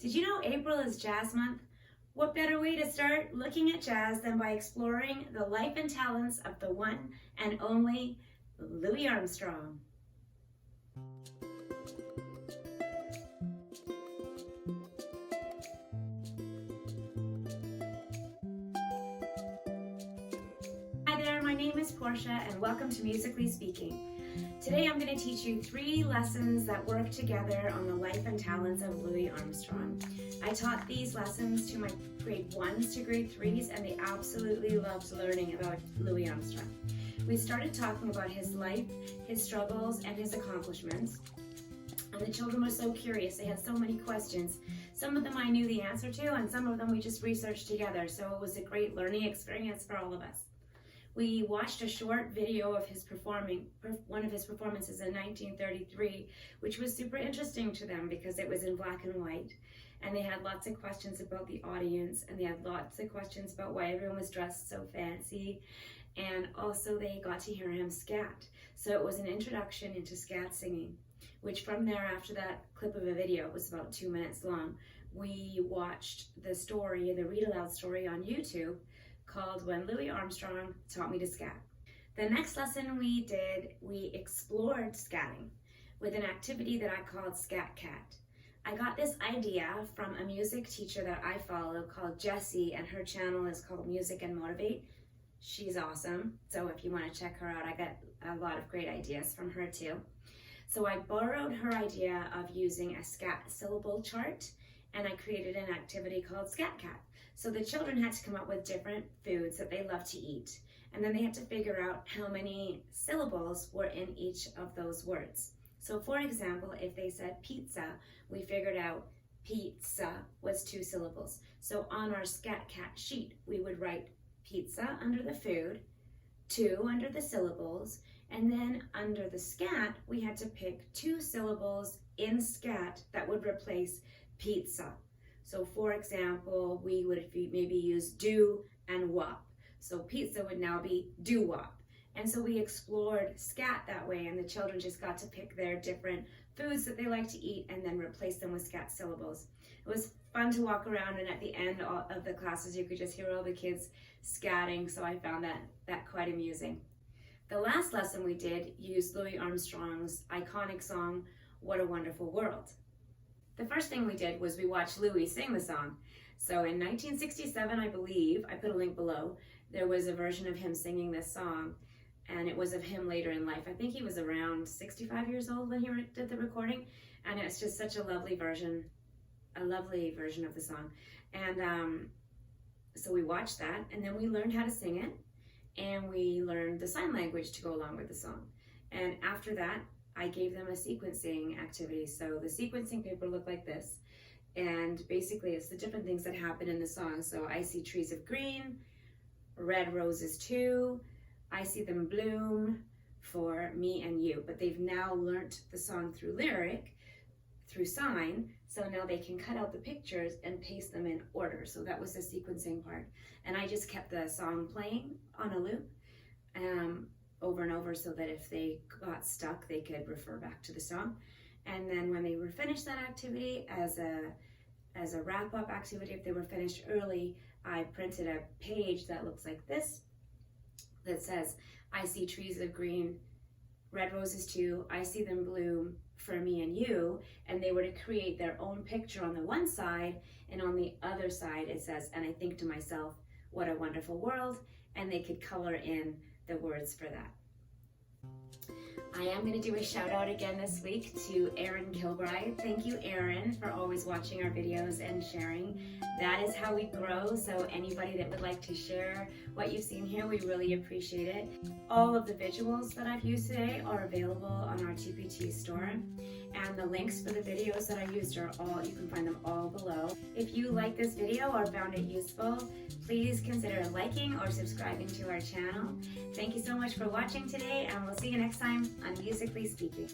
Did you know April is Jazz Month? What better way to start looking at jazz than by exploring the life and talents of the one and only Louis Armstrong? Hi there, my name is Portia and welcome to Musically Speaking. Today I'm going to teach you 3 lessons that work together on the life and talents of Louis Armstrong. I taught these lessons to my grade 1s to grade 3s and they absolutely loved learning about Louis Armstrong. We started talking about his life, his struggles, and his accomplishments. And the children were so curious, they had so many questions. Some of them I knew the answer to and some of them we just researched together, so it was a great learning experience for all of us. We watched a short video of his one of his performances in 1933, which was super interesting to them because it was in black and white. And they had lots of questions about the audience, and they had lots of questions about why everyone was dressed so fancy. And also they got to hear him scat. So it was an introduction into scat singing, which from there, after that clip of a video, it was about 2 minutes long, we watched the story, the read aloud story on YouTube, called When Louis Armstrong Taught Me to Scat. The next lesson we did, we explored scatting with an activity that I called Scat Cat. I got this idea from a music teacher that I follow called Jessie, and her channel is called Music and Motivate. She's awesome, so if you want to check her out, I got a lot of great ideas from her too. So I borrowed her idea of using a scat syllable chart, and I created an activity called Scat Cat. So the children had to come up with different foods that they love to eat, and then they had to figure out how many syllables were in each of those words. So for example, if they said pizza, we figured out pizza was 2 syllables. So on our Scat Cat sheet, we would write pizza under the food, 2 under the syllables, and then under the scat, we had to pick 2 syllables in scat that would replace pizza. So for example, we would maybe use do and wop. So pizza would now be do wop. And so we explored scat that way, and the children just got to pick their different foods that they like to eat and then replace them with scat syllables. It was fun to walk around, and at the end of the classes you could just hear all the kids scatting, so I found that quite amusing. The last lesson we did used Louis Armstrong's iconic song, What a Wonderful World. The first thing we did was we watched Louis sing the song. So in 1967, I believe, I put a link below, there was a version of him singing this song, and it was of him later in life. I think he was around 65 years old when he did the recording, and it's just such a lovely version of the song. And so we watched that, and then we learned how to sing it, and we learned the sign language to go along with the song. And after that, I gave them a sequencing activity. So the sequencing paper looked like this, and basically it's the different things that happen in the song. So I see trees of green, red roses too, I see them bloom for me and you. But they've now learnt the song through lyric, through sign, so now they can cut out the pictures and paste them in order. So that was the sequencing part. And I just kept the song playing on a loop over and over, so that if they got stuck, they could refer back to the song. And then when they were finished that activity, as a wrap-up activity, if they were finished early, I printed a page that looks like this, that says, I see trees of green, red roses too, I see them bloom for me and you. And they were to create their own picture on the one side, and on the other side it says, and I think to myself, what a wonderful world, and they could color in the words for that. I am going to do a shout out again this week to Erin Kilbride. Thank you, Erin, for always watching our videos and sharing. That is how we grow, so anybody that would like to share what you've seen here, we really appreciate it. All of the visuals that I've used today are available on our TPT store, and the links for the videos that I used are you can find them all below. If you like this video or found it useful, please consider liking or subscribing to our channel. Thank you so much for watching today, and we'll see you next time on Musically Speaking.